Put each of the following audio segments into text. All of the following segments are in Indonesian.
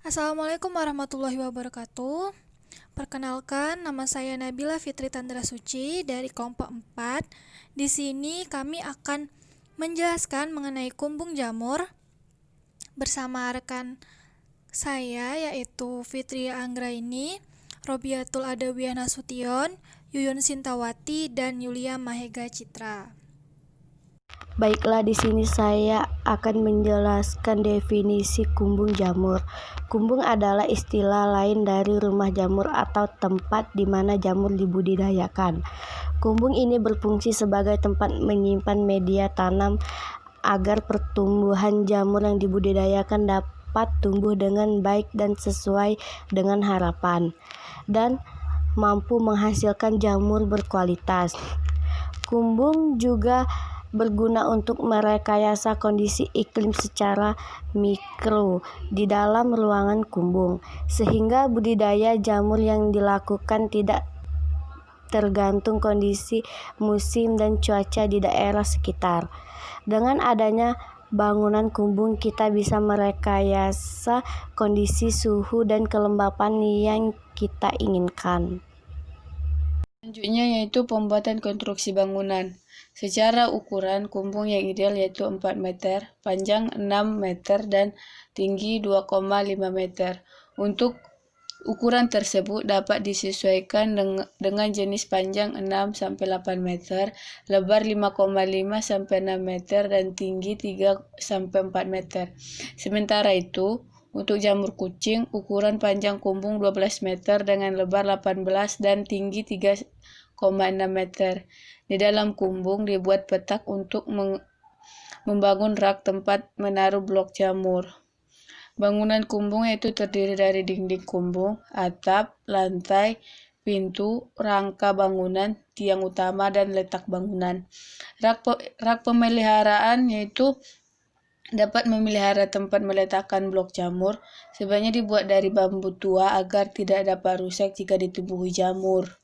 Assalamualaikum warahmatullahi wabarakatuh. Perkenalkan, nama saya Nabila Fitri Tandra Suci dari kelompok 4. Di sini kami akan menjelaskan mengenai kumbung jamur bersama rekan saya yaitu Fitri Anggraini, Robiatul Adawiyah Nasution, Yuyun Sintawati, dan Yulia Mahega Citra. Baiklah, di sini saya akan menjelaskan definisi kumbung jamur. Kumbung adalah istilah lain dari rumah jamur atau tempat di mana jamur dibudidayakan. Kumbung ini berfungsi sebagai tempat menyimpan media tanam agar pertumbuhan jamur yang dibudidayakan dapat tumbuh dengan baik dan sesuai dengan harapan, dan mampu menghasilkan jamur berkualitas. Kumbung juga berguna untuk merekayasa kondisi iklim secara mikro di dalam ruangan kumbung, sehingga budidaya jamur yang dilakukan tidak tergantung kondisi musim dan cuaca di daerah sekitar. Dengan adanya bangunan kumbung, kita bisa merekayasa kondisi suhu dan kelembapan yang kita inginkan. Selanjutnya yaitu pembuatan konstruksi bangunan. Secara ukuran, kumbung yang ideal yaitu 4 meter, panjang 6 meter, dan tinggi 2,5 meter. Untuk ukuran tersebut dapat disesuaikan dengan jenis panjang 6-8 meter, lebar 5,5-6 meter, dan tinggi 3-4 meter. Sementara itu, untuk jamur kucing, ukuran panjang kumbung 12 meter dengan lebar 18 dan tinggi 3,6 meter. Di dalam kumbung dibuat petak untuk membangun rak tempat menaruh blok jamur. Bangunan kumbung itu terdiri dari dinding kumbung, atap, lantai, pintu, rangka bangunan, tiang utama, dan letak bangunan. Rak pemeliharaan yaitu dapat memelihara tempat meletakkan blok jamur. Sebaiknya dibuat dari bambu tua agar tidak dapat rusak jika ditumbuhi jamur.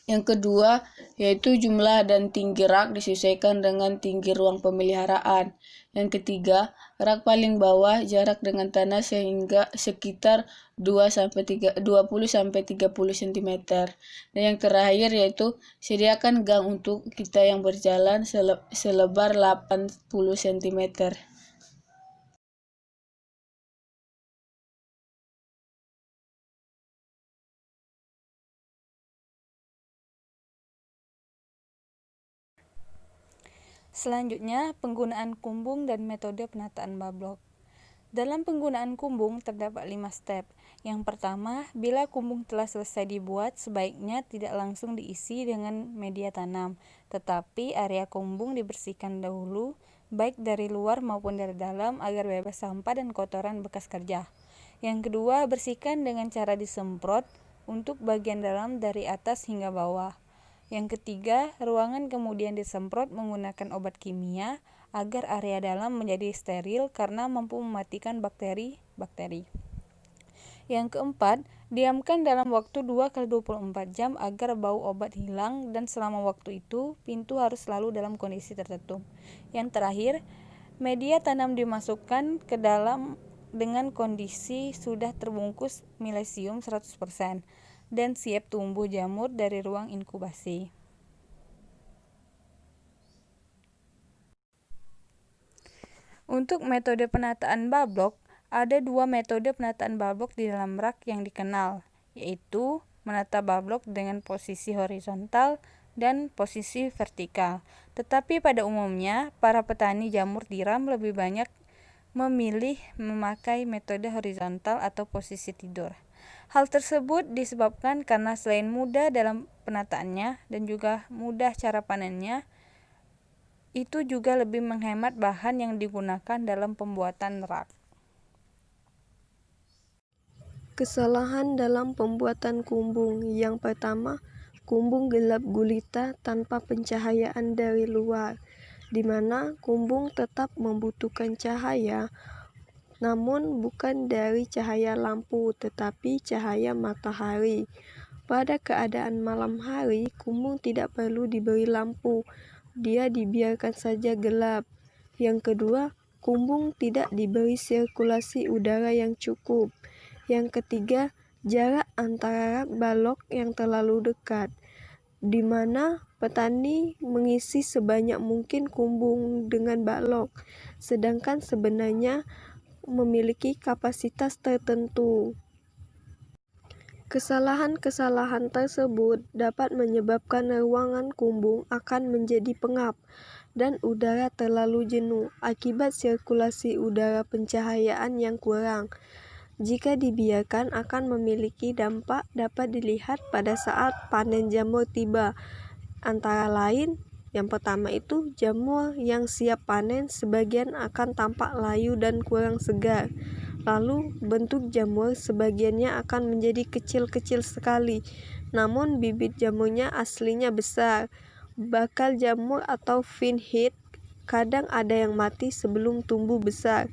Yang kedua, yaitu jumlah dan tinggi rak disesuaikan dengan tinggi ruang pemeliharaan. Yang ketiga, rak paling bawah jarak dengan tanah sehingga sekitar 20-30 cm. Dan yang terakhir yaitu sediakan gang untuk kita yang berjalan selebar 80 cm. Selanjutnya, penggunaan kumbung dan metode penataan bablok. Dalam penggunaan kumbung terdapat 5 step. Yang pertama, bila kumbung telah selesai dibuat, sebaiknya tidak langsung diisi dengan media tanam, tetapi area kumbung dibersihkan dahulu, baik dari luar maupun dari dalam, agar bebas sampah dan kotoran bekas kerja. Yang kedua, bersihkan dengan cara disemprot untuk bagian dalam dari atas hingga bawah. Yang ketiga, ruangan kemudian disemprot menggunakan obat kimia agar area dalam menjadi steril karena mampu mematikan bakteri-bakteri. Yang keempat, diamkan dalam waktu 2x24 jam agar bau obat hilang, dan selama waktu itu pintu harus selalu dalam kondisi tertutup. Yang terakhir, media tanam dimasukkan ke dalam dengan kondisi sudah terbungkus milesium 100% dan siap tumbuh jamur dari ruang inkubasi. Untuk metode penataan bablok, ada 2 metode penataan bablok di dalam rak yang dikenal, yaitu menata bablok dengan posisi horizontal dan posisi vertikal. Tetapi pada umumnya, para petani jamur tiram lebih banyak memilih memakai metode horizontal atau posisi tidur. Hal tersebut disebabkan karena selain mudah dalam penataannya dan juga mudah cara panennya, itu juga lebih menghemat bahan yang digunakan dalam pembuatan rak. Kesalahan dalam pembuatan kumbung. Yang pertama, kumbung gelap gulita tanpa pencahayaan dari luar, di mana kumbung tetap membutuhkan cahaya, namun bukan dari cahaya lampu tetapi cahaya matahari. Pada keadaan malam hari, kumbung tidak perlu diberi lampu, dia dibiarkan saja gelap. Yang kedua, kumbung tidak diberi sirkulasi udara yang cukup. Yang ketiga, jarak antara balok yang terlalu dekat, di mana petani mengisi sebanyak mungkin kumbung dengan balok, sedangkan sebenarnya memiliki kapasitas tertentu. Kesalahan-kesalahan tersebut dapat menyebabkan ruangan kumbung akan menjadi pengap dan udara terlalu jenuh akibat sirkulasi udara pencahayaan yang kurang. Jika dibiarkan akan memiliki dampak dapat dilihat pada saat panen jamur tiba. Antara lain, yang pertama itu jamur yang siap panen sebagian akan tampak layu dan kurang segar. Lalu bentuk jamur sebagiannya akan menjadi kecil-kecil sekali, namun bibit jamurnya aslinya besar. Bakal jamur atau pinhead kadang ada yang mati sebelum tumbuh besar.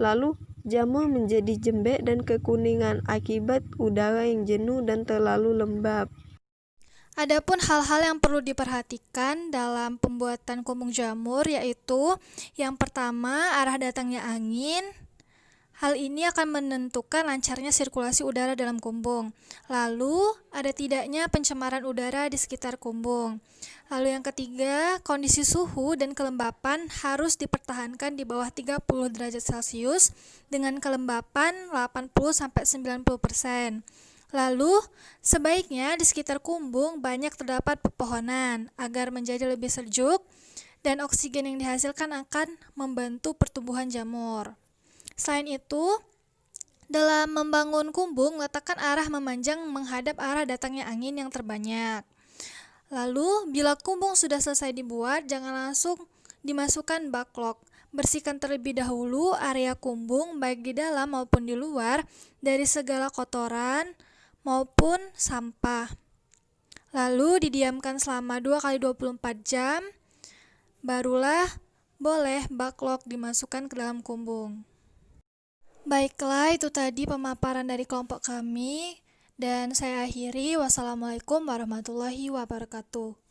Lalu jamur menjadi jembek dan kekuningan akibat udara yang jenuh dan terlalu lembab. Adapun hal-hal yang perlu diperhatikan dalam pembuatan kumbung jamur yaitu yang pertama, arah datangnya angin. Hal ini akan menentukan lancarnya sirkulasi udara dalam kumbung. Lalu, ada tidaknya pencemaran udara di sekitar kumbung. Lalu yang ketiga, kondisi suhu dan kelembapan harus dipertahankan di bawah 30 derajat Celcius dengan kelembapan 80-90%. Lalu, sebaiknya di sekitar kumbung banyak terdapat pepohonan agar menjadi lebih sejuk dan oksigen yang dihasilkan akan membantu pertumbuhan jamur. Selain itu, dalam membangun kumbung, letakkan arah memanjang menghadap arah datangnya angin yang terbanyak. Lalu, bila kumbung sudah selesai dibuat, jangan langsung dimasukkan backlog. Bersihkan terlebih dahulu area kumbung baik di dalam maupun di luar dari segala kotoran maupun sampah. Lalu didiamkan selama 2x24 jam, barulah boleh backlog dimasukkan ke dalam kumbung. Baiklah, itu tadi pemaparan dari kelompok kami, dan saya akhiri. Wassalamualaikum warahmatullahi wabarakatuh.